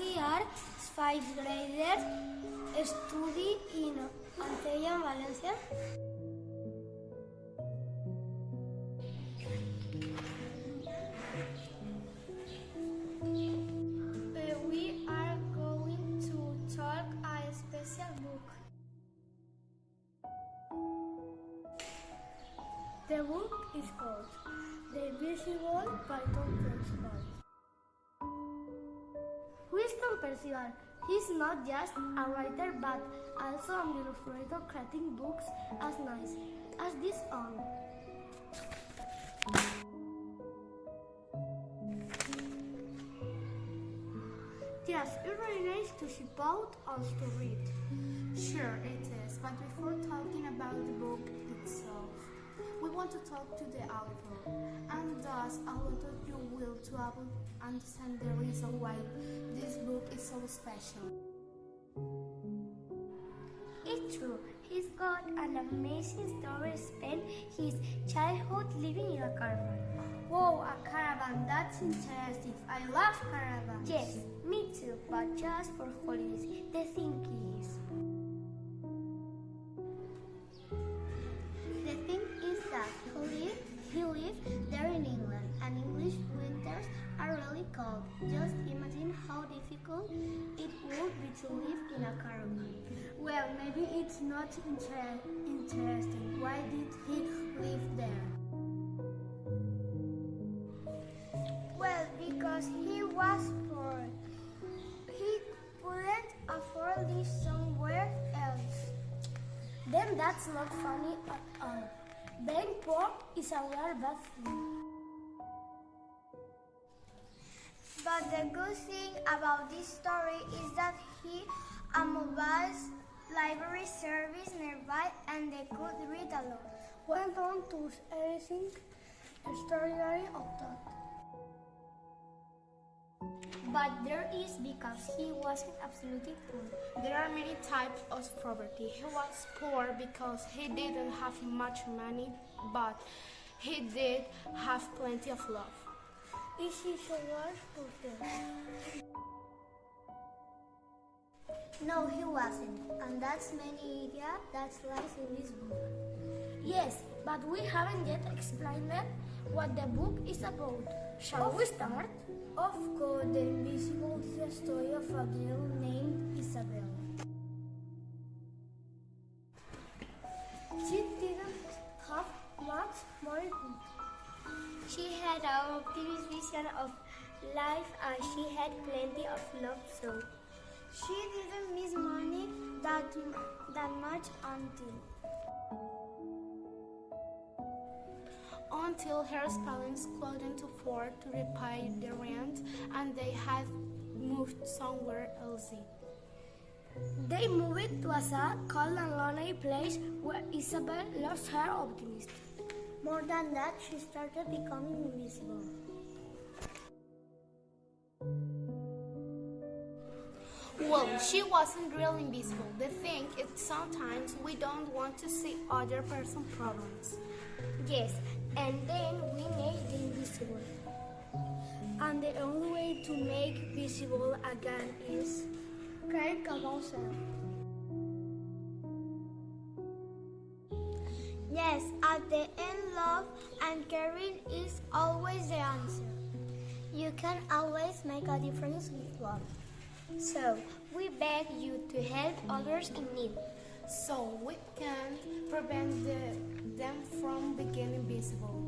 we are fifth graders study in Antella, Valencia. We are going to talk a special book. The book is called The Invisible by Tom Percival. Who is Tom Percival? He's not just a writer but also an illustrator creating books as nice as this one. Yes, it's really nice to see both us to read. Sure, it is, but before talking about the book itself, we want to talk to the author, and thus I wanted you will to understand the reason why this book is so special. It's true, he's got an amazing story. Spent his childhood living in a caravan. Whoa, a caravan, that's interesting. I love caravans. Yes, me too, but just for holidays. The thing is that he lived there in England, and English winters are really cold. Just imagine how difficult it would be to live in a caravan. Well, maybe it's not interesting. Why did he live there? Well, because he was poor. He couldn't afford to live somewhere else. Then that's not funny at all. Being poor is a real bad thing. But the good thing about this story is that he a mobile library service nearby and they could read a lot. Well done to anything extraordinary of that. But there is because he wasn't absolutely poor. There are many types of poverty. He was poor because he didn't have much money, but he did have plenty of love. Is he so much fulfilled? No, he wasn't, and that's many idea that lies in this book. Yes, but we haven't yet explained what the book is about. Shall we start? Of course, The Invisible is the story of a girl named Isabel. She didn't have much money. She had an optimist vision of life and she had plenty of love too. She didn't miss money that much until her parents couldn't afford to repay the rent and they had moved somewhere else. They moved to a sad, cold and lonely place where Isabel lost her optimism. More than that, she started becoming invisible. Well, she wasn't really invisible. The thing is sometimes we don't want to see other person's problems. Yes, and then we make the invisible. And the only way to make visible again is care about self. Yes, at the end, love and caring is always the answer. You can always make a difference with love. So, we beg you to help others in need. So we can prevent them from becoming invisible.